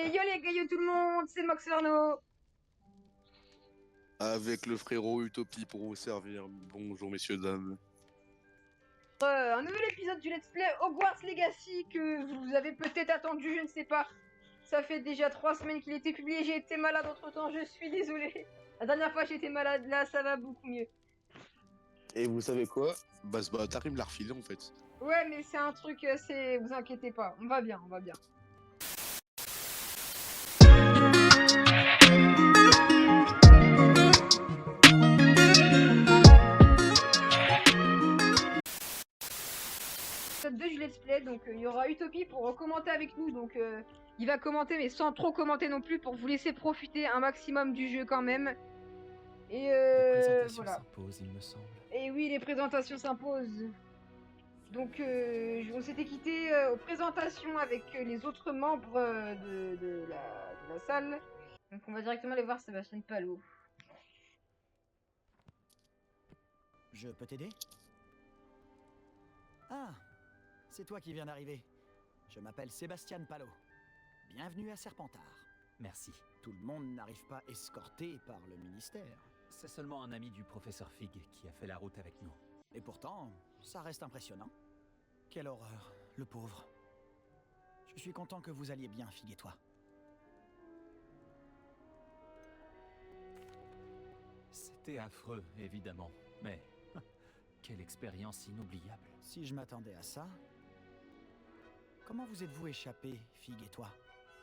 Yo les gars, yo tout le monde, c'est Max Arnaud. Avec le frérot Utopie pour vous servir. Bonjour messieurs, dames. Un nouvel épisode du Let's Play Hogwarts Legacy que vous avez peut-être attendu, je ne sais pas. Ça fait déjà 3 semaines qu'il a été publié, j'ai été malade entre temps, je suis désolé. La dernière fois j'étais malade, là ça va beaucoup mieux. Et vous savez quoi? Bah ce bâtard il me l'a refilé en fait. Ouais mais c'est un truc, vous inquiétez pas, on va bien, on va bien. Épisode 2 du Let's Play, donc il y aura Utopie pour commenter avec nous, donc il va commenter mais sans trop commenter non plus pour vous laisser profiter un maximum du jeu quand même. Et Les présentations voilà. s'imposent, il me semble. Et oui, les présentations s'imposent. Donc on s'était quitté aux présentations avec les autres membres de la salle. Donc on va directement aller voir Sébastien Palot. Je peux t'aider? Ah, c'est toi qui viens d'arriver. Je m'appelle Sébastien Palot. Bienvenue à Serpentard. Merci. Tout le monde n'arrive pas escorté par le ministère. C'est seulement un ami du professeur Fig qui a fait la route avec nous. Et pourtant, ça reste impressionnant. Quelle horreur, le pauvre. Je suis content que vous alliez bien, Fig et toi. C'était affreux, évidemment, mais quelle expérience inoubliable. Si je m'attendais à ça... Comment vous êtes-vous échappé, Fig et toi?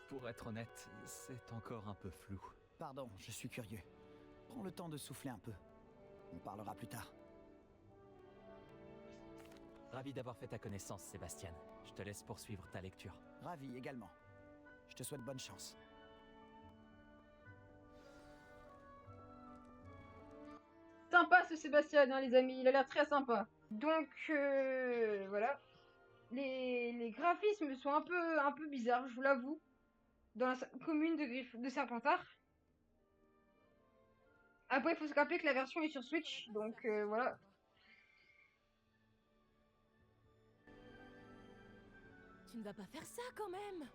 Pour être honnête, c'est encore un peu flou. Pardon, je suis curieux. Prends le temps de souffler un peu. On parlera plus tard. Ravi d'avoir fait ta connaissance, Sébastien. Je te laisse poursuivre ta lecture. Ravi également. Je te souhaite bonne chance. Sympa ce Sébastien, hein, les amis, il a l'air très sympa. Donc voilà. Les graphismes sont un peu bizarres, je vous l'avoue. Dans la commune de Serpentard. Après, il faut se rappeler que la version est sur Switch, donc voilà. Tu ne vas pas faire ça quand même.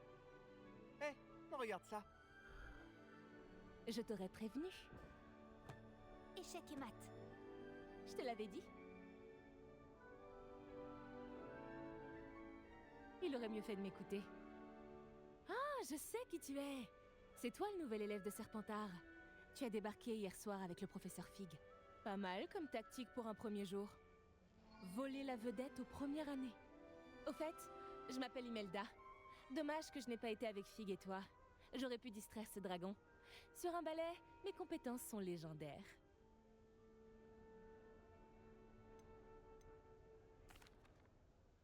Regarde ça. Je t'aurais prévenu. Échec et mat. Je te l'avais dit. Il aurait mieux fait de m'écouter. Ah, je sais qui tu es. C'est toi le nouvel élève de Serpentard. Tu as débarqué hier soir avec le professeur Fig. Pas mal comme tactique pour un premier jour. Voler la vedette aux premières années. Au fait, je m'appelle Imelda. Dommage que je n'ai pas été avec Fig et toi. J'aurais pu distraire ce dragon. Sur un balai, mes compétences sont légendaires.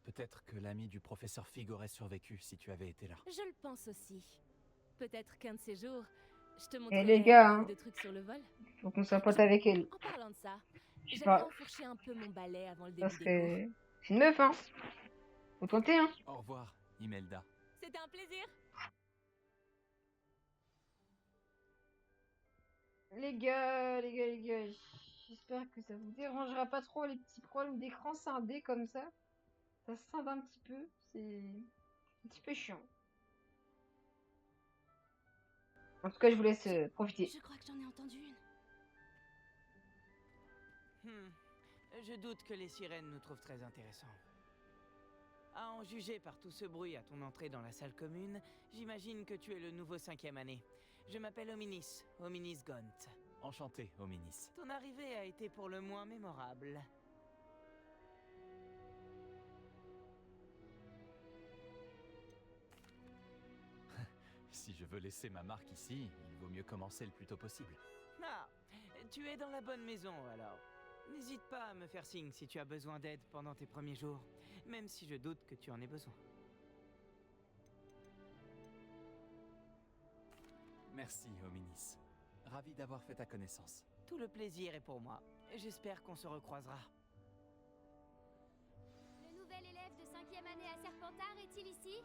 Peut-être que l'ami du professeur Fig aurait survécu si tu avais été là. Je le pense aussi. Peut-être qu'un de ces jours, je te Eh montrerai les gars, beaucoup hein, de trucs sur le vol. faut qu'on soit pote avec elle. En parlant de ça, Je sais j'aimerais pas, enfourcher un peu mon balai avant le début parce des cours. que c'est une meuf, hein. Faut tenter, hein. Au revoir, Imelda. C'était un plaisir. Les gars, j'espère que ça vous dérangera pas trop les petits problèmes d'écran scindés comme ça. Ça scinde un petit peu, c'est un petit peu chiant. En tout cas, je vous laisse profiter. Je crois que j'en ai entendu une. Je doute que les sirènes nous trouvent très intéressants. À en juger par tout ce bruit à ton entrée dans la salle commune, j'imagine que tu es le nouveau 5e année. Je m'appelle Hominis, Hominis Gaunt. Enchanté, Hominis. Ton arrivée a été pour le moins mémorable. Si je veux laisser ma marque ici, il vaut mieux commencer le plus tôt possible. Ah, tu es dans la bonne maison alors. N'hésite pas à me faire signe si tu as besoin d'aide pendant tes premiers jours, même si je doute que tu en aies besoin. Merci, Hominis. Ravi d'avoir fait ta connaissance. Tout le plaisir est pour moi. J'espère qu'on se recroisera. Le nouvel élève de 5e année à Serpentard est-il ici?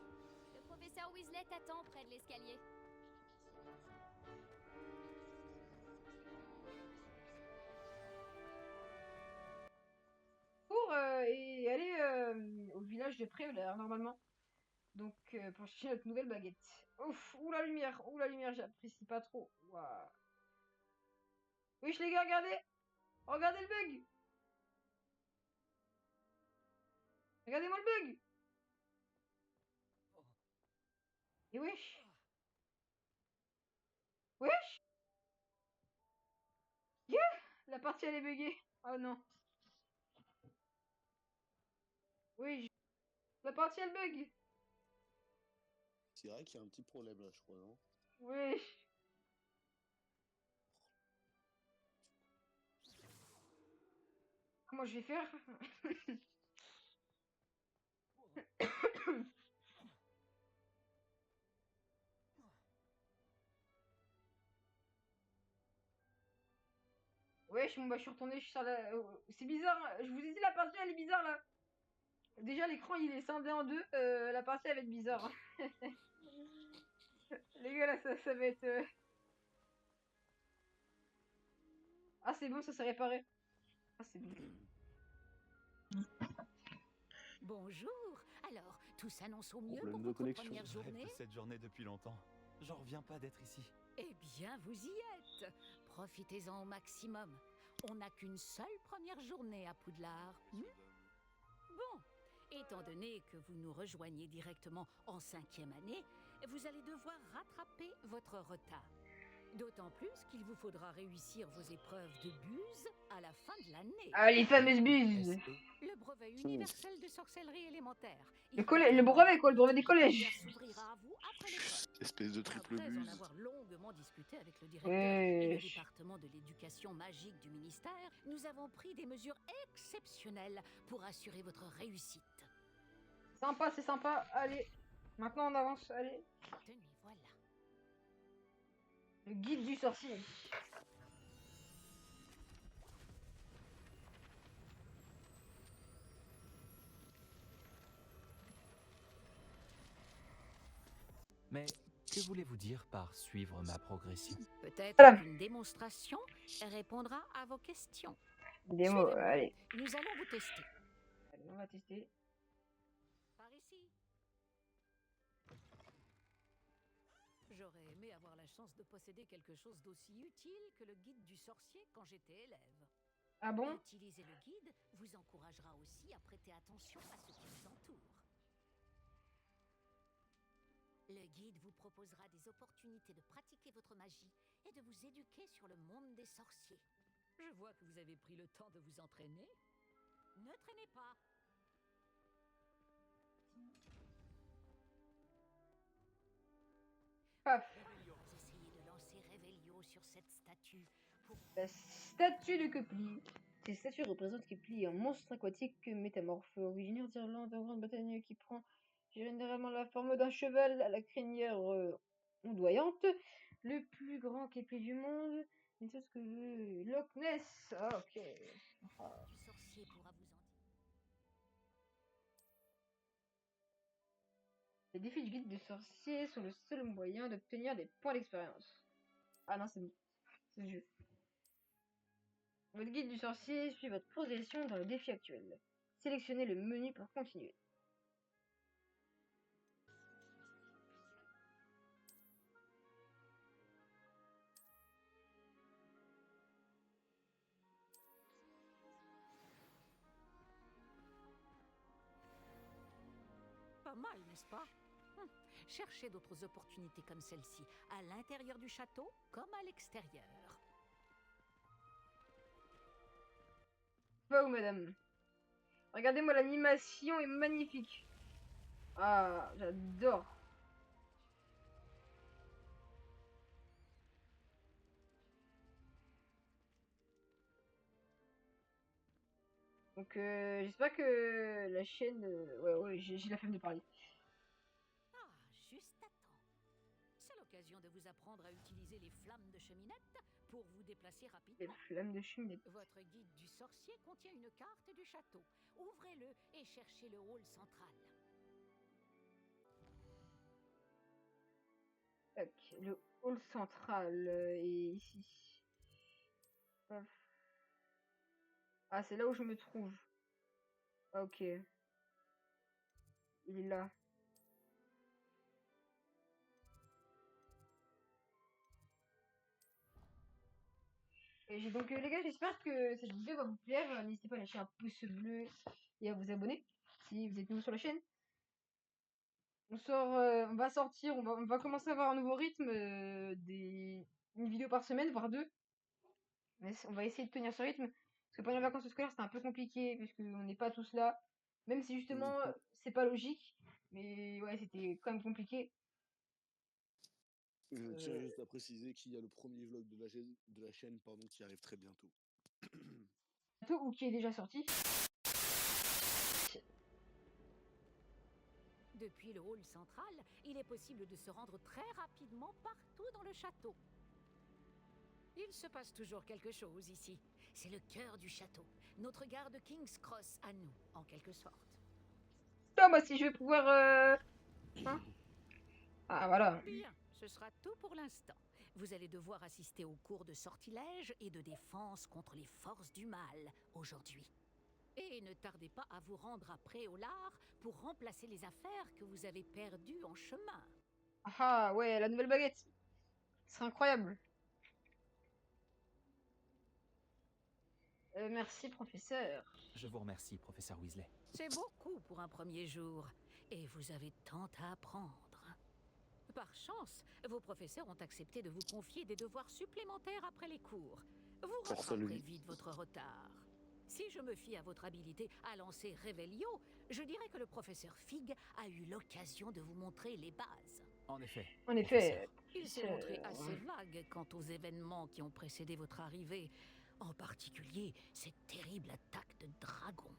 Le professeur Weasley t'attend près de l'escalier. Pour et aller au village de Préolaire, normalement. Donc, pour chercher notre nouvelle baguette. Ouf, ouh la lumière, j'apprécie pas trop. Waouh. Wesh les gars, regardez! Regardez le bug! Regardez-moi le bug! Et wesh! Wesh! Yeah! La partie elle est buggée. Oh non. Oui, la partie elle bug. C'est vrai qu'il y a un petit problème là, je crois, non? Wesh. Comment je vais faire? Wesh, bon bah je suis retourné, je suis sur la... c'est bizarre, hein. Je vous ai dit la partie elle est bizarre là. Déjà l'écran il est scindé en deux, la partie elle va être bizarre. Les gars là ça va être... Ah c'est bon, ça s'est réparé. Ah c'est bon. Bonjour. Alors, tout s'annonce au mieux Problème pour de votre connexion. première Je rêve journée? de cette journée depuis longtemps. J'en reviens pas d'être ici. Eh bien, vous y êtes. Profitez-en au maximum. On n'a qu'une seule première journée à Poudlard. Bon, étant donné que vous nous rejoignez directement en 5e année, vous allez devoir rattraper votre retard. D'autant plus qu'il vous faudra réussir vos épreuves de buse à la fin de l'année. Ah les fameuses buses. Le brevet universel de sorcellerie élémentaire. Le brevet quoi, le brevet des collèges. S'ouvrira à vous après l'épreuve. Espèce de triple Après en buse. avoir longuement discuté avec le directeur et le Wesh. département de l'éducation magique du ministère, nous avons pris des mesures exceptionnelles pour assurer votre réussite. Sympa, c'est sympa. Allez. Maintenant on avance, allez. Tenez, voilà. Le guide du sorcier. Mais que voulez-vous dire par suivre ma progression? Peut-être Voilà. qu'une démonstration répondra à vos questions. Démo, Suivez-moi. allez. Nous allons vous tester. Allez, on va tester. Par ici. J'aurais aimé avoir la chance de posséder quelque chose d'aussi utile que le guide du sorcier quand j'étais élève. Ah bon? Utiliser le guide vous encouragera aussi à prêter attention à ce qui vous entoure. Le guide vous proposera des opportunités de pratiquer votre magie et de vous éduquer sur le monde des sorciers. Je vois que vous avez pris le temps de vous entraîner. Ne traînez pas. Paf. Essayez de lancer Revelio sur cette statue pour... La statue de Kepli. Cette statue représente Kepli, un monstre aquatique métamorphe originaire d'Irlande en Grande-Bretagne qui prend généralement la forme d'un cheval à la crinière ondoyante. Le plus grand Kepli du monde. Mais c'est ce que je... Loch Ness. Ah, ok. Ah. du sorcier pourra vous en dire. Les défis du guide de sorcier sont le seul moyen d'obtenir des points d'expérience. Ah non, c'est bon. C'est le jeu. Votre guide du sorcier suit votre progression dans le défi actuel. Sélectionnez le menu pour continuer. Pas mal, n'est-ce pas? Cherchez d'autres opportunités comme celle-ci, à l'intérieur du château comme à l'extérieur. Pas où, madame? Regardez-moi, l'animation est magnifique. Ah, j'adore. Donc, j'espère que la chaîne... ouais, j'ai la flemme de parler. Ah, juste à temps. C'est l'occasion de vous apprendre à utiliser les flammes de cheminette pour vous déplacer Les rapidement. flammes de cheminée. Votre guide du sorcier contient une carte du château. Ouvrez-le et cherchez le hall central. Tac, le hall central est ici. Paf. Ah, c'est là où je me trouve. Ah, ok. Il est là. Donc les gars, j'espère que cette vidéo va vous plaire. N'hésitez pas à lâcher un pouce bleu et à vous abonner si vous êtes nouveau sur la chaîne. On va sortir, on va commencer à avoir un nouveau rythme, une vidéo par semaine, voire deux. Mais on va essayer de tenir ce rythme. Parce que pendant les vacances scolaires, c'était un peu compliqué, puisqu'on n'est pas tous là. Même si justement, c'est pas logique. Mais ouais, c'était quand même compliqué. Je tiens juste à préciser qu'il y a le premier vlog de la chaîne pardon, qui arrive très bientôt. Ou qui est déjà sorti. Depuis le hall central, il est possible de se rendre très rapidement partout dans le château. Il se passe toujours quelque chose ici. C'est le cœur du château. Notre gare de King's Cross à nous, en quelque sorte. Putain, moi si je vais pouvoir... Hein ah voilà. Bien, ce sera tout pour l'instant. Vous allez devoir assister aux cours de sortilège et de défense contre les forces du mal aujourd'hui. Et ne tardez pas à vous rendre à Préolard pour remplacer les affaires que vous avez perdues en chemin. Ah ouais, la nouvelle baguette. C'est incroyable. Merci, professeur. Je vous remercie, professeur Weasley. C'est beaucoup pour un premier jour. Et vous avez tant à apprendre. Par chance, vos professeurs ont accepté de vous confier des devoirs supplémentaires après les cours. Vous rattraperez vite votre retard. Si je me fie à votre habilité à lancer Revelio, je dirais que le professeur Fig a eu l'occasion de vous montrer les bases. En effet. En effet. Il s'est montré assez vague quant aux événements qui ont précédé votre arrivée, en particulier cette terrible attaque de dragon.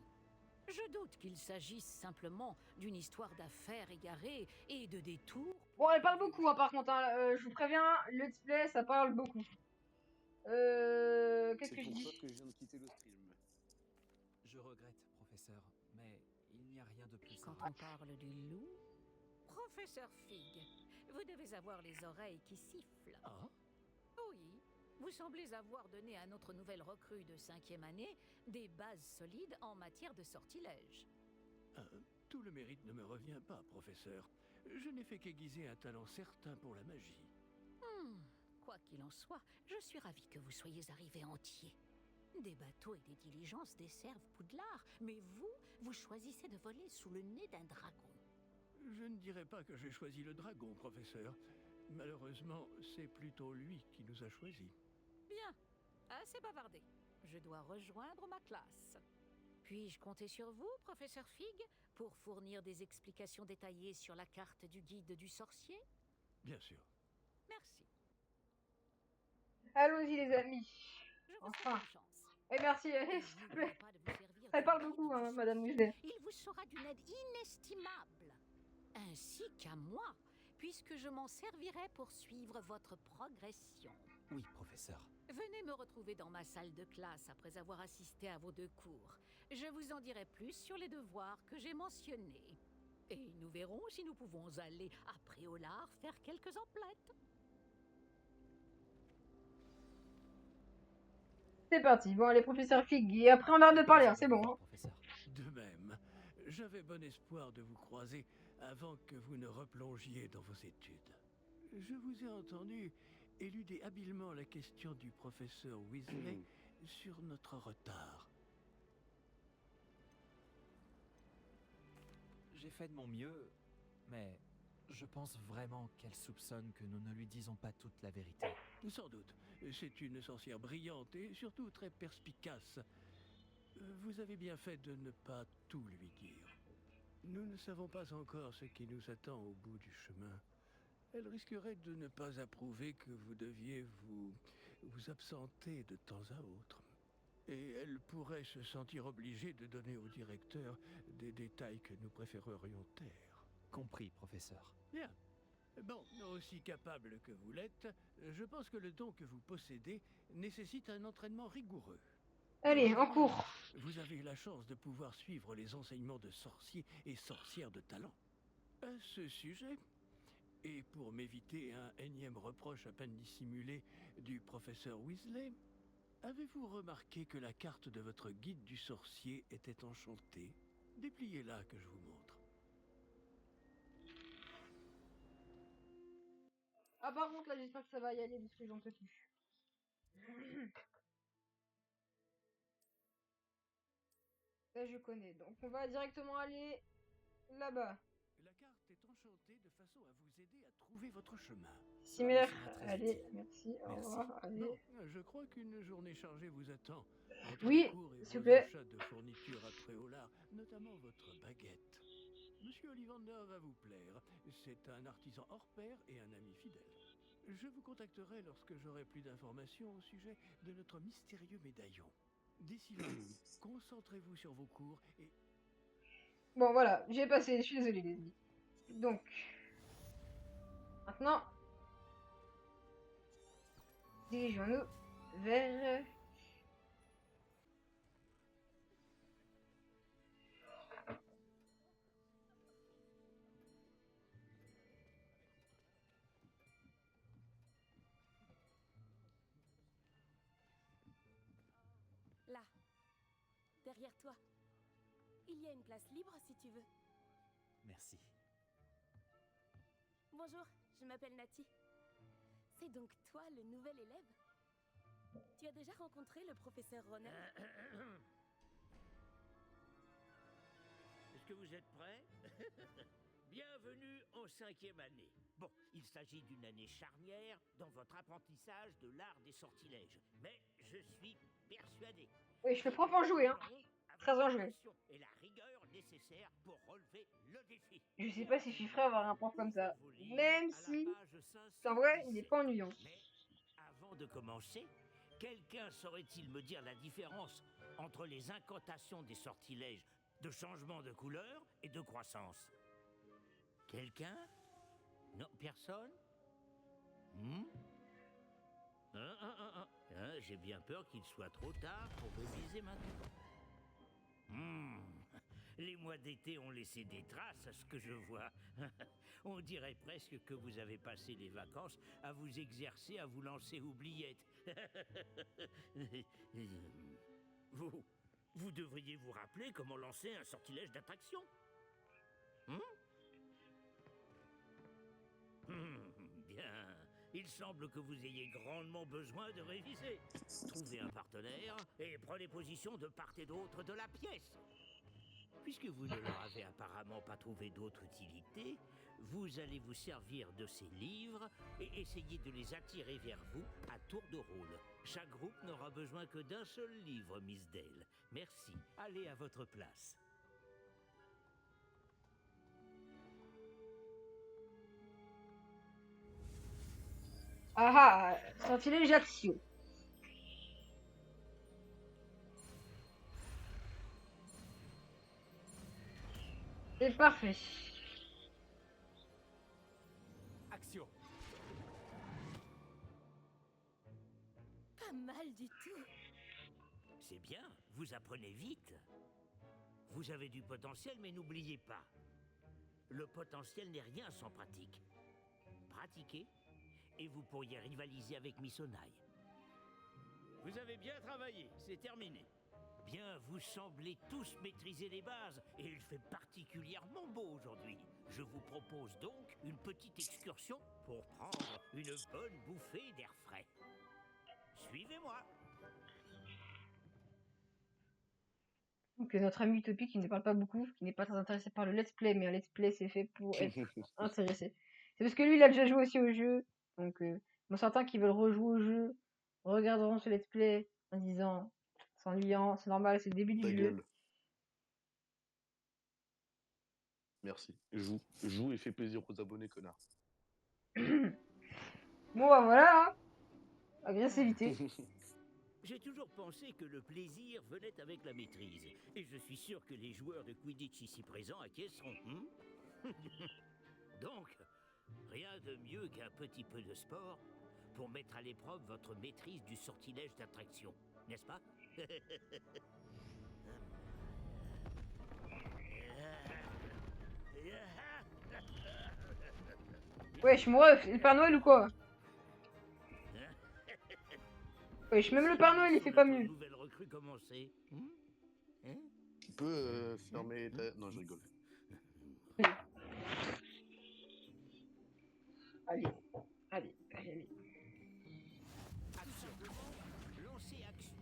Je doute qu'il s'agisse simplement d'une histoire d'affaires égarées et de détours. Bon, elle parle beaucoup, hein, par contre. Hein. Je vous préviens, le let's play, ça parle beaucoup. Qu'est-ce que je dis? C'est pour ça que je viens de quitter le stream. Je regrette, professeur, mais il n'y a rien de plus Quand simple. on parle du loup, professeur Fig, vous devez avoir les oreilles qui sifflent. Ah, Oui, vous semblez avoir donné à notre nouvelle recrue de 5e année des bases solides en matière de sortilège. Tout le mérite ne me revient pas, professeur. Je n'ai fait qu'aiguiser un talent certain pour la magie. Quoi qu'il en soit, je suis ravie que vous soyez arrivé entier. Des bateaux et des diligences desservent Poudlard, mais vous choisissez de voler sous le nez d'un dragon. Je ne dirais pas que j'ai choisi le dragon, professeur. Malheureusement, c'est plutôt lui qui nous a choisis. Bien, assez bavardé. Je dois rejoindre ma classe. Puis-je compter sur vous, professeur Fig, pour fournir des explications détaillées sur la carte du guide du sorcier? Bien sûr. Merci. Allons-y, les amis. Je vous Enfin. souhaite bonne chance. Et merci, Et s'il te n'oubliez plaît. pas de vous servir Elle du parle guide beaucoup, du hein, sorcier. Madame Weasley. Il vous sera d'une aide inestimable, ainsi qu'à moi, puisque je m'en servirai pour suivre votre progression. oui, professeur. Venez me retrouver dans ma salle de classe après avoir assisté à vos 2 cours. Je vous en dirai plus sur les devoirs que j'ai mentionnés. Et nous verrons si nous pouvons aller à Préolard faire quelques emplettes. C'est parti. Bon, allez, professeur Fig. Et après, on arrête de parler, hein, c'est bon. Hein. Professeur. De même, j'avais bon espoir de vous croiser avant que vous ne replongiez dans vos études. Je vous ai entendu éluder habilement la question du professeur Weasley sur notre retard. J'ai fait de mon mieux, mais je pense vraiment qu'elle soupçonne que nous ne lui disons pas toute la vérité. Sans doute. C'est une sorcière brillante et surtout très perspicace. Vous avez bien fait de ne pas tout lui dire. Nous ne savons pas encore ce qui nous attend au bout du chemin. Elle risquerait de ne pas approuver que vous deviez vous absenter de temps à autre. Et elle pourrait se sentir obligée de donner au directeur des détails que nous préférerions taire. Compris, professeur. Bien. Bon, aussi capable que vous l'êtes, je pense que le don que vous possédez nécessite un entraînement rigoureux. Allez, en cours. Vous avez la chance de pouvoir suivre les enseignements de sorciers et sorcières de talent. À ce sujet, et pour m'éviter un énième reproche à peine dissimulé du professeur Weasley, avez-vous remarqué que la carte de votre guide du sorcier était enchantée? Dépliez-la que je vous montre. Ah, par contre, là, j'espère que ça va y aller parce que j'en peux plus. Ça, je connais. Donc, on va directement aller là-bas. La carte est enchantée de façon à vous aider à trouver votre chemin. Cimer, sera très allez, utile. merci, au Merci. revoir, allez. Non, je crois qu'une journée chargée vous attend. Entre Oui, les cours et s'il vous vos plaît. achats de fournitures à Préolard, notamment votre baguette. Monsieur Ollivander va vous plaire. C'est un artisan hors pair et un ami fidèle. Je vous contacterai lorsque j'aurai plus d'informations au sujet de notre mystérieux médaillon. D'ici là, concentrez-vous sur vos cours et... Bon, voilà, j'ai passé, je suis désolé, les amis. Donc, maintenant, dirigeons-nous vers... Là, derrière toi. Il y a une place libre si tu veux. Merci. Bonjour, je m'appelle Nati. C'est donc toi le nouvel élève? Tu as déjà rencontré le professeur Ronen? Est-ce que vous êtes prêts? Bienvenue en 5e année. Bon, il s'agit d'une année charnière dans votre apprentissage de l'art des sortilèges. Mais je suis persuadé. Oui, je le prof en jouer, hein. Très enjoué. Et la rigueur nécessaire pour relever le défi. Je sais pas si je suis prêt à avoir un prof comme ça. Même si, en vrai, il est pas ennuyant. Mais avant de commencer, quelqu'un saurait-il me dire la différence entre les incantations des sortilèges de changement de couleur et de croissance? Quelqu'un? Non, personne? J'ai bien peur qu'il soit trop tard pour réviser maintenant. Les mois d'été ont laissé des traces à ce que je vois. On dirait presque que vous avez passé les vacances à vous exercer à vous lancer oubliettes. Vous devriez vous rappeler comment lancer un sortilège d'attraction. Bien. Il semble que vous ayez grandement besoin de réviser. Trouvez un partenaire et prenez position de part et d'autre de la pièce. Puisque vous ne leur avez apparemment pas trouvé d'autre utilité, vous allez vous servir de ces livres et essayer de les attirer vers vous à tour de rôle. Chaque groupe n'aura besoin que d'un seul livre, Miss Dale. Merci. Allez à votre place. Ah ah, sortilège action. C'est parfait. Action. Pas mal du tout. C'est bien, vous apprenez vite. Vous avez du potentiel, mais n'oubliez pas. Le potentiel n'est rien sans pratique. Pratiquez, et vous pourriez rivaliser avec Miss Onaï. Vous avez bien travaillé, c'est terminé. Bien, vous semblez tous maîtriser les bases, et il fait particulièrement beau aujourd'hui. Je vous propose donc une petite excursion pour prendre une bonne bouffée d'air frais. Suivez-moi. Donc notre ami Utopie qui ne parle pas beaucoup, qui n'est pas très intéressé par le let's play, mais un let's play c'est fait pour être intéressé. C'est parce que lui il a déjà joué aussi au jeu, donc bon, certains qui veulent rejouer au jeu regarderont ce let's play en disant c'est ennuyant, c'est normal, c'est le début Ta du jeu. gueule. Merci. Joue et fais plaisir aux abonnés, connard. Bon bah voilà, hein. Agressivité. J'ai toujours pensé que le plaisir venait avec la maîtrise. Et je suis sûr que les joueurs de Quidditch ici présents acquiesceront. Donc, rien de mieux qu'un petit peu de sport pour mettre à l'épreuve votre maîtrise du sortilège d'attraction. N'est-ce pas? Wesh, mon ref, c'est le Père Noël ou quoi? Wesh, même le Père Noël il fait pas mieux. Nouvelle recrue commencée. Tu peux fermer ta... Non, je rigole. Allez, allez, allez. Action. Lancez action.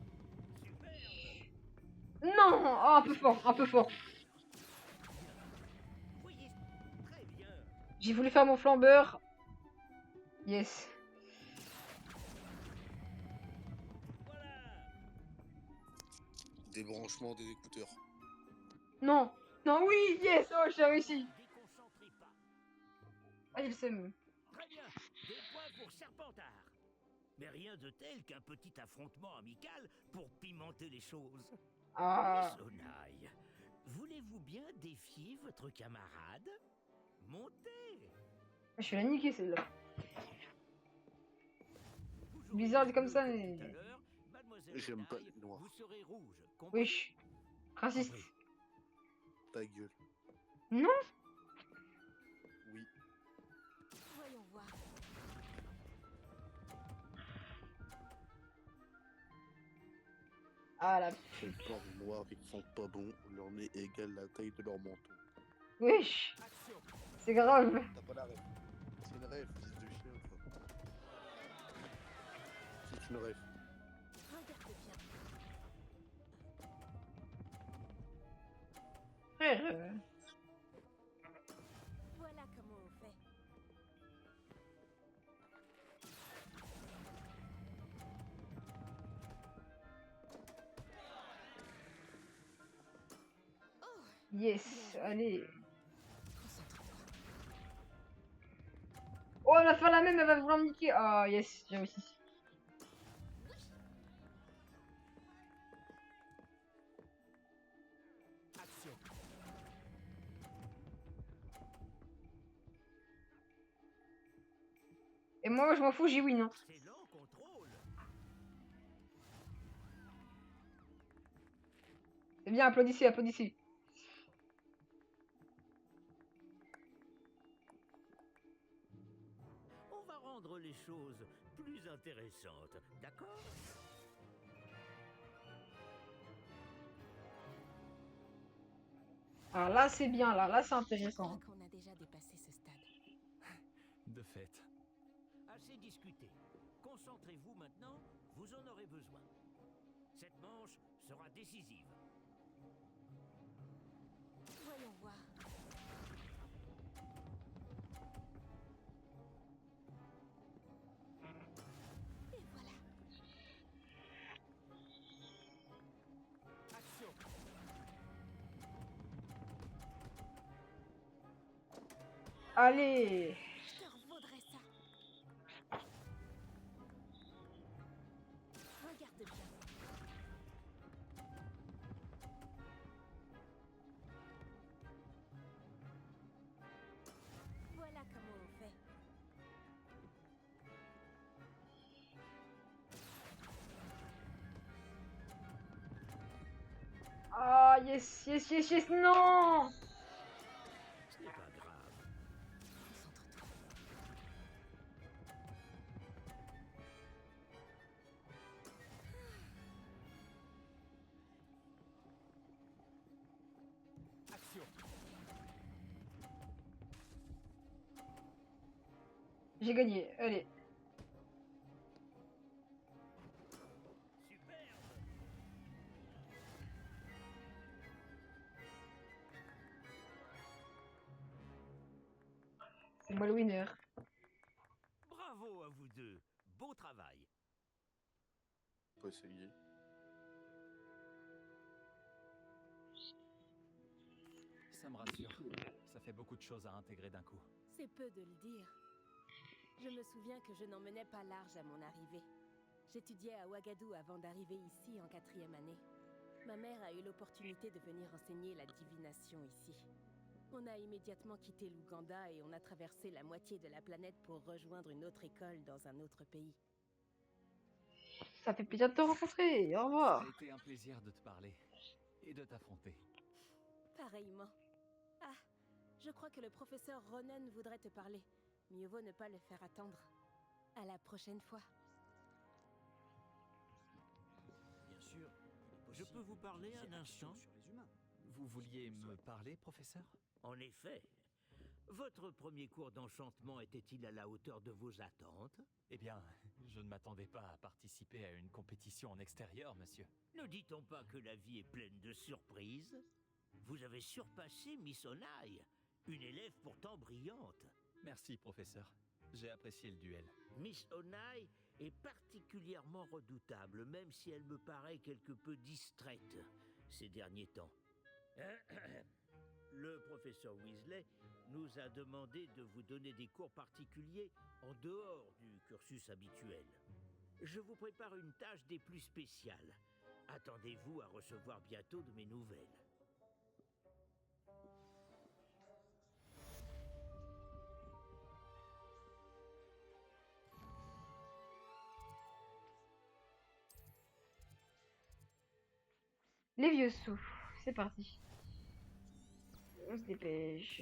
Superbe. Non! Oh, un peu fort, un peu fort. Voyez, très bien. J'ai voulu faire mon flambeur. Yes. Débranchement des écouteurs. Non. Non, oui, yes! Oh, j'ai réussi. Déconcentrez pas. Ah, il s'aime. Très bien. Des points pour Serpentard. Mais rien de tel qu'un petit affrontement amical pour pimenter les choses. Ah. Sonaille, voulez-vous bien défier votre camarade? Montez. Je vais la niquer celle-là. Vous jouerez Bizarre dit le comme bleu ça, comme mais. tout à l'heure. Mademoiselle J'aime pas Sonaille, les noirs. vous serez rouge. Compris? Wesh. Raciste. Compris. Ta gueule. Non? Oui. Voyons voir. Ah la. Les porcs noirs, ils sont pas bons. Leur nez égale la taille de leur menton. Wesh. Action. C'est grave. T'as pas la rêve. C'est une rêve, fils de chien, quoi. C'est une rêve. Regarde bien. Frère. Voilà comment on fait. Yes. Allez. Concentre-toi. Oh, elle va faire la même, elle va vouloir me niquer. Ah, yes, j'ai réussi. Action. Et moi, je m'en fous, j'ai win. Hein. Excellent contrôle. C'est bien, applaudissez, applaudissez. On va rendre les choses plus intéressantes, d'accord? Ah, là, c'est bien, là, c'est intéressant. Je crois qu'on a déjà dépassé ce stade. De fait. Assez discuté. Concentrez-vous maintenant, vous en aurez besoin. Cette manche sera décisive. Voyons voir. Et voilà. Action. Allez. Je te revaudrai ça. Regarde bien. Voilà comment on fait. Ah, yes, yes, yes, yes, non. Ce n'est pas grave. Concentre-toi. Action. J'ai gagné, allez. Superbe. C'est moi le winner. Bravo à vous deux. Beau travail. On peut essayer. Ça me rassure. Ça fait beaucoup de choses à intégrer d'un coup. C'est peu de le dire. Je me souviens que je n'en menais pas large à mon arrivée. J'étudiais à Ouagadou avant d'arriver ici en 4e année. Ma mère a eu l'opportunité de venir enseigner la divination ici. On a immédiatement quitté l'Ouganda et on a traversé la moitié de la planète pour rejoindre une autre école dans un autre pays. Ça fait plaisir de te rencontrer. Au Ça revoir. a été un plaisir de te parler et de t'affronter. Pareillement. Ah, je crois que le professeur Ronen voudrait te parler. Mieux vaut ne pas le faire attendre. À la prochaine fois. Bien sûr, Je peux vous parler un instant? Vous vouliez me parler, professeur? En effet, Votre premier cours d'enchantement était-il à la hauteur de vos attentes? Eh bien, je ne m'attendais pas à participer à une compétition en extérieur, monsieur. Ne dit-on pas que la vie est pleine de surprises? Vous avez surpassé Miss Onai, une élève pourtant brillante. Merci, professeur. J'ai apprécié le duel. Miss Onai est particulièrement redoutable, même si elle me paraît quelque peu distraite ces derniers temps. Le professeur Weasley nous a demandé de vous donner des cours particuliers en dehors du cursus habituel. Je vous prépare une tâche des plus spéciales. Attendez-vous à recevoir bientôt de mes nouvelles. Les vieux sous. C'est parti. On se dépêche.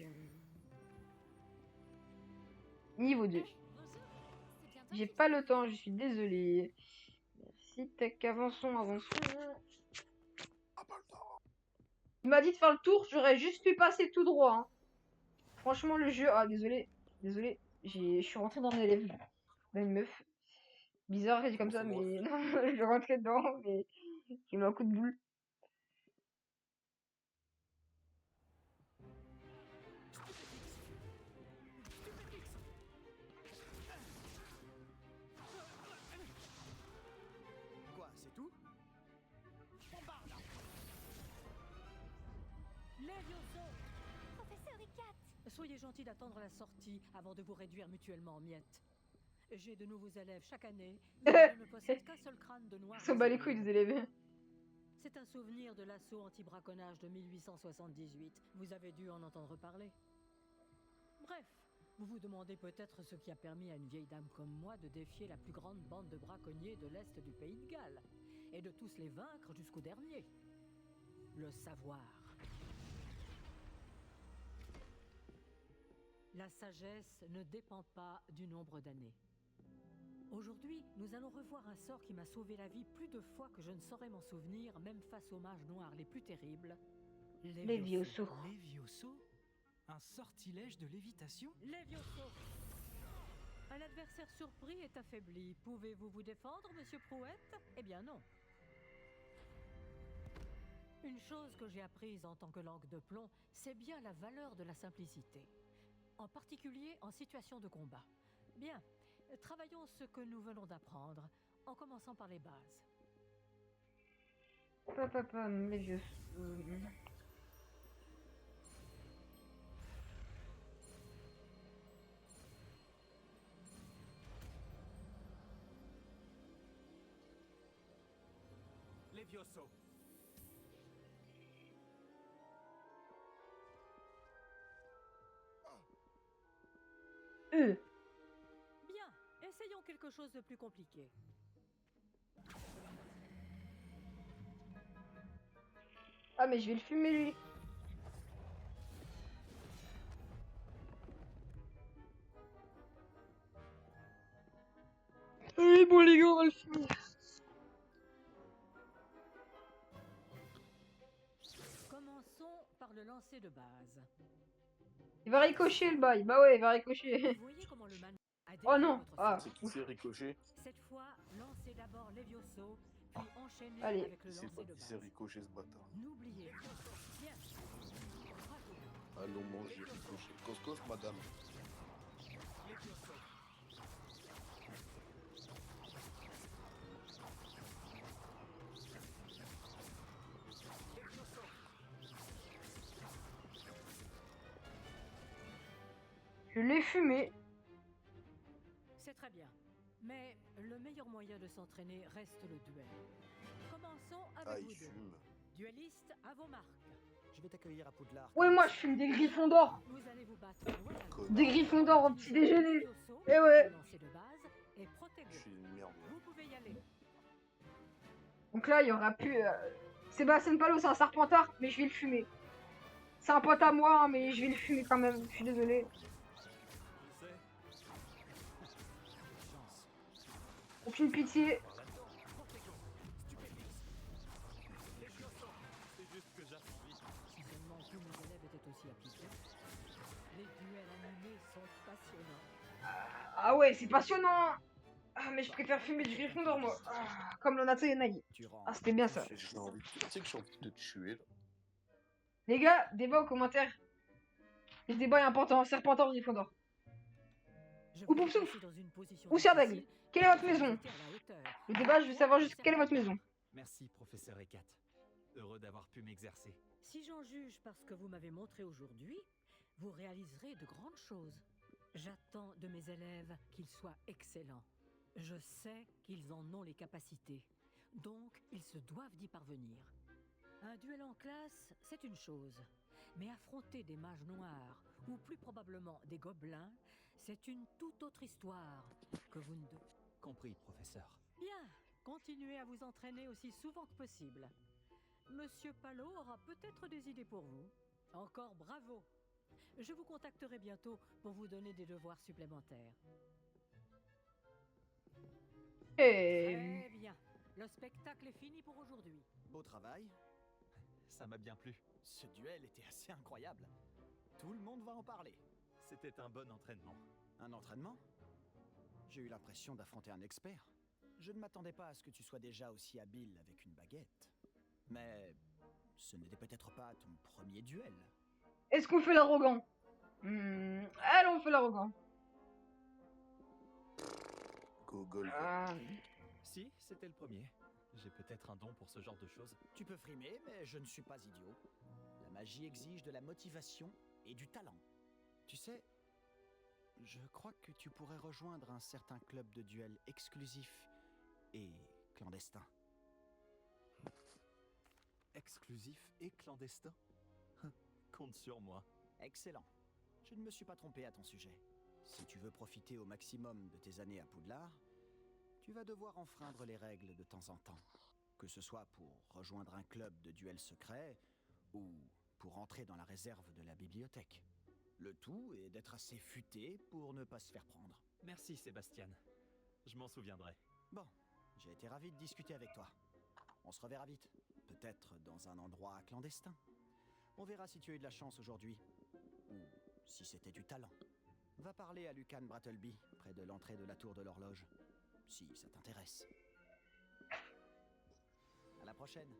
Niveau 2. J'ai pas le temps, je suis désolé. Merci, tac, avançons. Il m'a dit de faire le tour, j'aurais juste pu passer tout droit. Hein. Franchement, le jeu... Ah, désolé. Je suis rentré dans un élève. Dans une meuf. Bizarre, c'est comme ça, mais... Non, je suis rentré dedans, mais... J'ai mis un coup de boule. Quoi, c'est tout? Professeur Icat! Soyez gentil d'attendre la sortie avant de vous réduire mutuellement en miettes. J'ai de nouveaux élèves chaque année. Je ne possède qu'un seul crâne de noir. Ils s'en bat les couilles, les élèves. C'est un souvenir de l'assaut anti-braconnage de 1878. Vous avez dû en entendre parler. Bref, vous vous demandez peut-être ce qui a permis à une vieille dame comme moi de défier la plus grande bande de braconniers de l'Est du pays de Galles, et de tous les vaincre jusqu'au dernier. Le savoir. La sagesse ne dépend pas du nombre d'années. Aujourd'hui, nous allons revoir un sort qui m'a sauvé la vie plus de fois que je ne saurais m'en souvenir, même face aux mages noirs les plus terribles. Lévioso. Lévioso? Un sortilège de lévitation? Lévioso! Un adversaire surpris est affaibli. Pouvez-vous vous défendre, monsieur Prouette? Eh bien non. Une chose que j'ai apprise en tant que langue de plomb, c'est bien la valeur de la simplicité. En particulier en situation de combat. Bien, travaillons ce que nous venons d'apprendre, en commençant par les bases. Les vieux. Lévioso. Bien, essayons quelque chose de plus compliqué. Ah, mais je vais le fumer, lui. Oui, bon, les gars, on va le fumer. Commençons par le lancer de base. Il va ricocher, le bail. Bah ouais, il va ricocher. Vous voyez comment le man a Oh non. votre Ah, sort. c'est qui c'est Ricochet? Cette fois, lancez d'abord Lévioso, puis enchaînez Allez. avec le C'est lancer pas de qui c'est base. Ricochet, ce bâtard. N'oubliez pas. Bien. Bravo. Allons manger Ricochet. Coscos, madame. Je l'ai fumé. C'est très bien. Mais le meilleur moyen de s'entraîner reste le duel. Commençons Ah, avec il vous deux. fume. Dueliste, à vos marques. Je vais t'accueillir à Poudlard. Ouais, moi, je fume des griffons d'or. Vous allez vous battre loyalement. Des griffons d'or au petit déjeuner. Lévioso, Eh ouais. le lancer de base, et Je Protego. suis une merde. Vous pouvez y aller. Donc là, il y aura plus... Sébastien Palo, c'est un serpentard, mais je vais le fumer. C'est un pote à moi, hein, mais je vais le fumer quand même. Je suis désolé. Aucune pitié. Si seulement tous mes élèves étaient aussi appliqués. Les duels c'est passionnant. Ah, mais je préfère fumer du Gryffondor, moi. Ah, comme l'Onata Yanagi. Ah, c'était bien ça. J'ai envie, tu sais que j'ai envie de te tuer là. Les gars, débat aux commentaires. Le débat est important. Serpentard ou Gryffondor? Ou Poufsouffle? Ou Serre d'Aigle? Quelle est votre maison? Le débat, je veux savoir juste quelle est votre maison. Merci, professeur Ekat. Heureux d'avoir pu m'exercer. Si j'en juge par ce que vous m'avez montré aujourd'hui, vous réaliserez de grandes choses. J'attends de mes élèves qu'ils soient excellents. Je sais qu'ils en ont les capacités, donc ils se doivent d'y parvenir. Un duel en classe, c'est une chose, mais affronter des mages noirs, ou plus probablement des gobelins, c'est une toute autre histoire que vous ne devez... Compris, professeur. Bien, continuez à vous entraîner aussi souvent que possible. Monsieur Palot aura peut-être des idées pour vous. Encore bravo. Je vous contacterai bientôt pour vous donner des devoirs supplémentaires. Très bien. Le spectacle est fini pour aujourd'hui. Beau travail. Ça m'a bien plu. Ce duel était assez incroyable. Tout le monde va en parler. C'était un bon entraînement. Un entraînement? J'ai eu l'impression d'affronter un expert. Je ne m'attendais pas à ce que tu sois déjà aussi habile avec une baguette. Mais ce n'était peut-être pas ton premier duel. Est-ce qu'on fait l'arrogant? Allons, on fait l'arrogant. Gogol. Si, c'était le premier. J'ai peut-être un don pour ce genre de choses. Tu peux frimer, mais je ne suis pas idiot. La magie exige de la motivation et du talent. Tu sais, je crois que tu pourrais rejoindre un certain club de duel exclusif et clandestin. Exclusif et clandestin? Compte sur moi. Excellent. Je ne me suis pas trompé à ton sujet. Si tu veux profiter au maximum de tes années à Poudlard, tu vas devoir enfreindre les règles de temps en temps. Que ce soit pour rejoindre un club de duel secret ou pour entrer dans la réserve de la bibliothèque. Le tout est d'être assez futé pour ne pas se faire prendre. Merci, Sébastien. Je m'en souviendrai. Bon, j'ai été ravi de discuter avec toi. On se reverra vite. Peut-être dans un endroit clandestin. On verra si tu as eu de la chance aujourd'hui. Ou si c'était du talent. Va parler à Lucan Brattleby, près de l'entrée de la tour de l'horloge. Si ça t'intéresse. À la prochaine.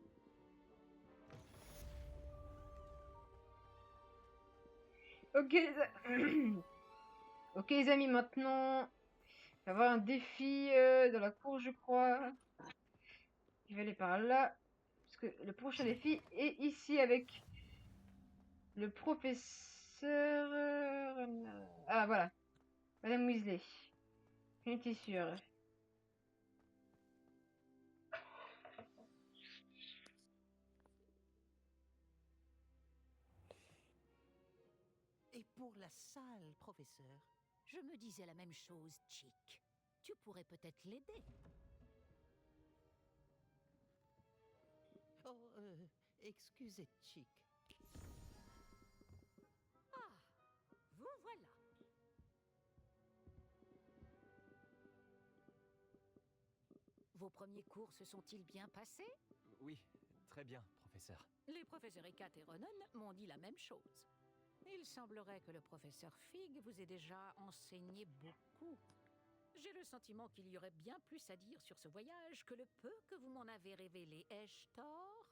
Ok, ok les amis, maintenant, il va y avoir un défi dans la cour, je crois. Je vais aller par là, parce que le prochain défi est ici avec le professeur... Ah, voilà. Madame Weasley. J'en étais sûre. Et pour la salle, professeur, je me disais la même chose, Chick. Tu pourrais peut-être l'aider. Oh, excusez, Chick. Ah, vous voilà. Vos premiers cours se sont-ils bien passés? Oui, très bien, professeur. Les professeurs Ekat et Ronan m'ont dit la même chose. Il semblerait que le professeur Fig vous ait déjà enseigné beaucoup. J'ai le sentiment qu'il y aurait bien plus à dire sur ce voyage que le peu que vous m'en avez révélé. Ai-je tort?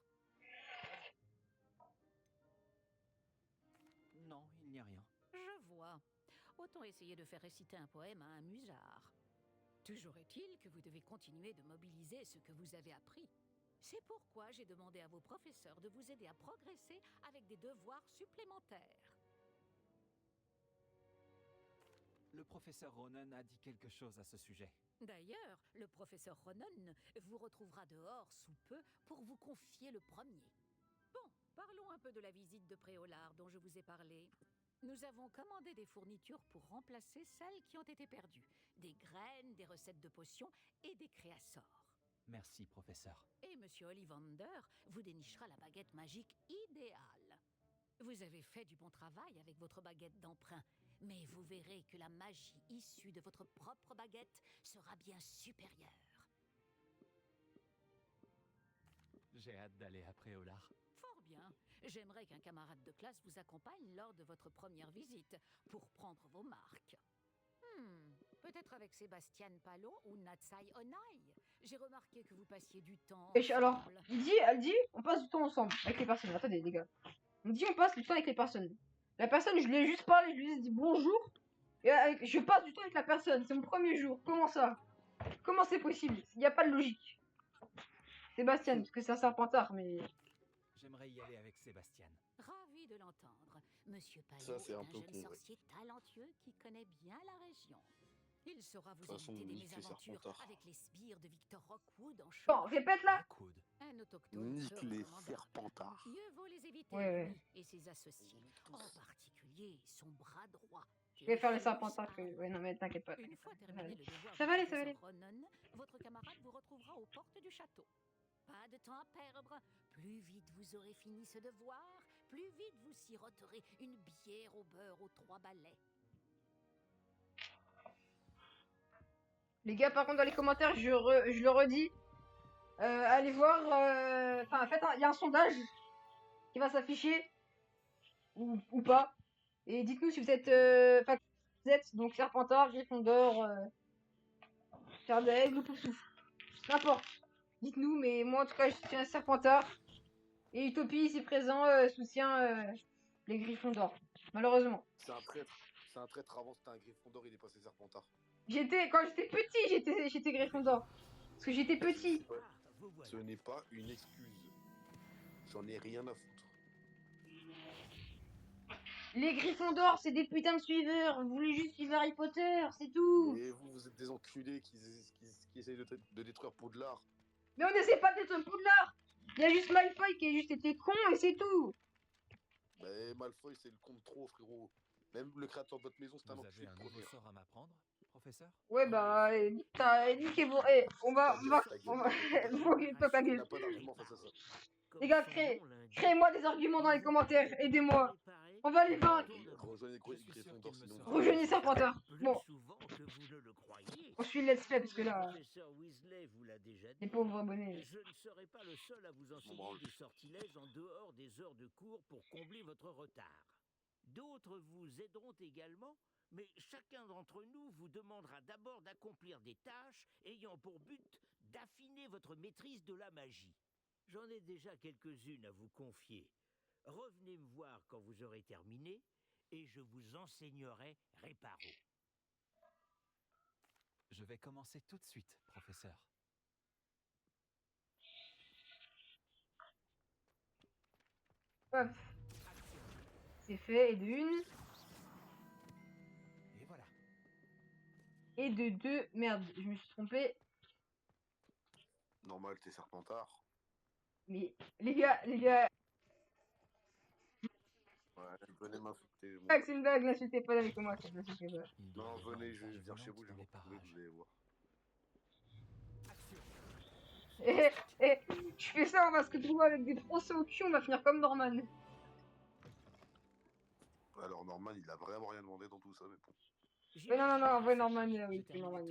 Non, il n'y a rien. Je vois. Autant essayer de faire réciter un poème à un musard. Toujours est-il que vous devez continuer de mobiliser ce que vous avez appris. C'est pourquoi j'ai demandé à vos professeurs de vous aider à progresser avec des devoirs supplémentaires. Le professeur Ronan a dit quelque chose à ce sujet. D'ailleurs, le professeur Ronan vous retrouvera dehors sous peu pour vous confier le premier. Bon, parlons un peu de la visite de Préolard dont je vous ai parlé. Nous avons commandé des fournitures pour remplacer celles qui ont été perdues. Des graines, des recettes de potions et des créassors. Merci, professeur. Et Monsieur Ollivander vous dénichera la baguette magique idéale. Vous avez fait du bon travail avec votre baguette d'emprunt, mais vous verrez que la magie issue de votre propre baguette sera bien supérieure. J'ai hâte d'aller à Préolard. Fort bien. J'aimerais qu'un camarade de classe vous accompagne lors de votre première visite pour prendre vos marques. Peut-être avec Sébastien Palo ou Natsai Onai. J'ai remarqué que vous passiez du temps Alors, ensemble. elle dit, on passe du temps ensemble avec les personnes. Attendez, les gars. On dit, on passe du temps avec les personnes. La personne, je lui ai juste parlé, je lui ai dit bonjour. Et je passe du temps avec la personne. C'est mon premier jour. Comment ça? Comment c'est possible? Il n'y a pas de logique. Sébastien, parce que c'est un serpentard, mais. J'aimerais y aller avec Sébastien. Ravi de l'entendre. Monsieur Palo Ça, c'est est un un peu jeune con, ouais. sorcier talentueux qui connaît bien la région. Il saura vous De toute façon, éviter des nique les mésaventures serpentards. avec les sbires de Victor Rockwood en Bon, chemin. répète là. Un autochtone Nique peu les recommandable. serpentards. Mieux vaut les éviter, Ouais. lui et ses associés. En particulier son bras droit. Je vais faire les Théophilus serpentards que. Ouais, non, mais t'inquiète pas. Une fois Ça va terminé aller. le devoir Ça du va aller, ça va professeur aller. Ronon, votre camarade vous retrouvera aux portes du château. Pas de temps à perdre. Plus vite vous aurez fini ce devoir, plus vite vous siroterez une bière au beurre aux 3 balais. Les gars, par contre, dans les commentaires, je le redis. Allez voir. Enfin, en fait, il y a un sondage qui va s'afficher. Ou pas. Et dites-nous si vous êtes. Enfin, vous êtes donc Serpentard, Gryffondor, Fer d'Aigle ou Poufsouffle. N'importe. Dites-nous, mais moi en tout cas, je suis un Serpentard. Et Utopie, ici présent, soutient les Gryffondors. Malheureusement. C'est un traître. C'est un traître. Avant, c'était un Gryffondor, il est passé Serpentard. Quand j'étais petit, j'étais Gryffondor. Parce que j'étais petit. Ce n'est pas une excuse. J'en ai rien à foutre. Les Gryffondors, c'est des putains de suiveurs. Vous voulez juste suivre Harry Potter, c'est tout. Et vous, vous êtes des enculés qui essayent de détruire Poudlard. Mais on n'essaie pas d'être Poudlard. Il y a juste Malfoy qui a juste été con et c'est tout. Mais Malfoy, c'est le con de trop, frérot. Même le créateur de votre maison, c'est un Vous enculé avez de un nouveau première. sort à m'apprendre, professeur? Ouais, bah, niquez-vous. On va. Toi, ta gueule. n'a pas d'argument face à ça. Les gars, créez-moi des arguments dans les commentaires. Aidez-moi. On va les vaincre. Rejoignez Gryffondor, sinon. Rejoignez Serpentard. Bon. Souvent que vous ne le croyez. On suit le let's play parce que là, Le professeur Weasley vous l'a déjà les dit. pauvres abonnés. Je ne serai pas le seul à vous enseigner des sortilèges en dehors des heures de cours pour combler votre retard. D'autres vous aideront également, mais chacun d'entre nous vous demandera d'abord d'accomplir des tâches ayant pour but d'affiner votre maîtrise de la magie. J'en ai déjà quelques-unes à vous confier. Revenez me voir quand vous aurez terminé et je vous enseignerai Réparo. Je vais commencer tout de suite, professeur. Hop. C'est fait. Et de une. Et voilà. Et de deux. Merde, je me suis trompé. Normal, t'es Serpentard. Mais les gars. Ouais, venez m'insulter. C'est une blague, n'insultez pas avec moi. Non, venez, je vais venir chez vous, je vais vous retrouver, vous allez voir. Je fais ça, on va se retrouver avec des procès au cul, on va finir comme Norman. Alors, Norman, il a vraiment rien demandé dans tout ça, mais bon. Mais non, en vrai, Norman, oui, c'est Norman.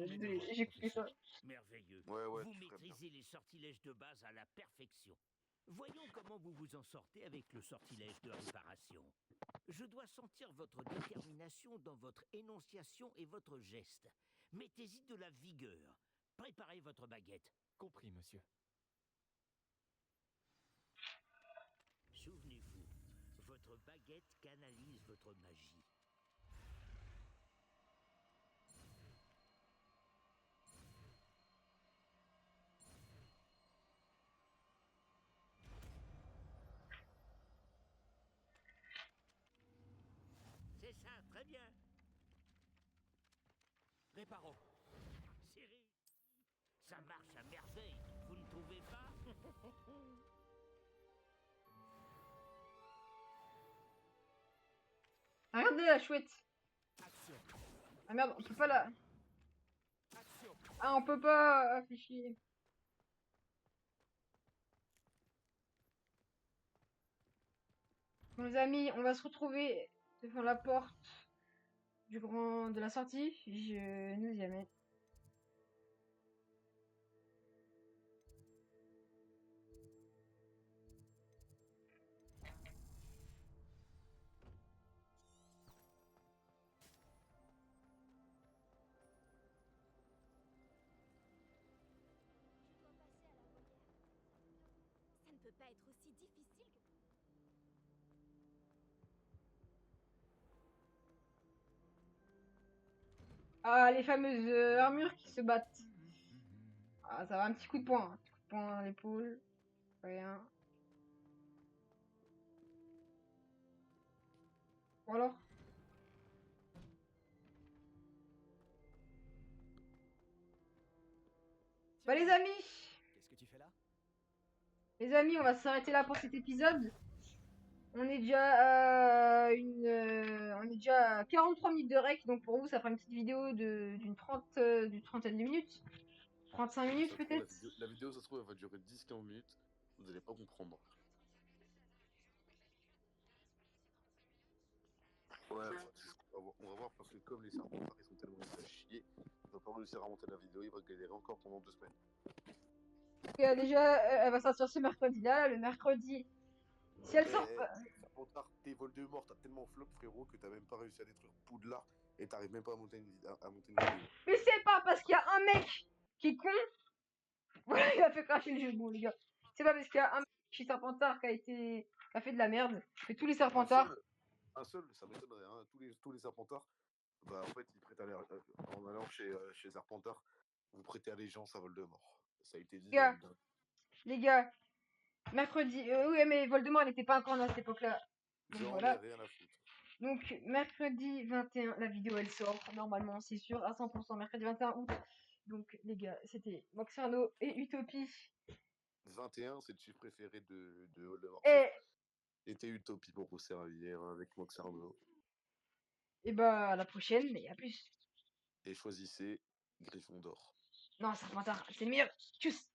J'ai coupé ça. Merveilleux. Ouais, Vous tu ferais bien. maîtrisez les sortilèges de base à la perfection. Voyons comment vous vous en sortez avec le sortilège de réparation. Je dois sentir votre détermination dans votre énonciation et votre geste. Mettez-y de la vigueur. Préparez votre baguette. Compris, monsieur. Souvenez-vous, votre baguette canalise votre magie. C'est ça, très bien. Réparo. C'est réussi. Ça marche à merveille, vous ne trouvez pas? Regardez la chouette. Ah merde, on peut pas la... Ah, on peut pas afficher. Mes amis, on va se retrouver devant la porte de la sortie. Je nous y amène. pas être aussi difficile que... Ah, les fameuses armures qui se battent. Ah, ça va, un petit coup de poing. Un petit coup de poing à l'épaule. Rien. Ou alors? Bah les amis, Qu'est-ce que tu fais là? les amis, on va s'arrêter là pour cet épisode. On est déjà à on est déjà à 43 minutes de rec, donc pour vous, ça fera une petite vidéo d'une trentaine de minutes. 35 minutes Ça se trouve, peut-être. la vidéo, ça se trouve, elle va durer 10-15 minutes. Vous allez pas comprendre. Ouais, enfin, c'est ce qu'on va voir. On va voir parce que comme les serpentards ils sont tellement nuls à chier, il va pas réussir à monter la vidéo, il va galérer encore pendant 2 semaines. Déjà, elle va sortir ce mercredi-là. Le mercredi, si elle sort pas... Serpentard, t'es Voldemort, t'as tellement flop frérot que t'as même pas réussi à détruire Poudlard et t'arrives même pas à monter une vidéo. Mais c'est pas parce qu'il y a un mec qui est con. Voilà, il a fait cracher le jeu de mots, les gars. C'est pas parce qu'il y a un mec chez Serpentard qui a fait de la merde que tous les Serpentards... Un seul, ça m'étonnerait, hein. Tous les Serpentards, bah en fait, ils prêtent en allant chez Serpentard, vous prêtez allégeance à Voldemort. Ça a été dit. Les gars, mercredi... oui, mais Voldemort n'était pas encore là à cette époque-là. Donc J'en ai voilà. rien à foutre. Donc mercredi 21, la vidéo elle sort normalement, c'est sûr, à 100%, mercredi 21 août. Donc les gars, c'était Moxarno et Utopie. 21, c'est le chiffre préféré de Voldemort. Et t'es Utopie pour vous servir avec Moxarno. et bah à la prochaine et à plus. Et choisissez Gryffondor. Non, Serpentard, c'est le meilleur. Tchuss.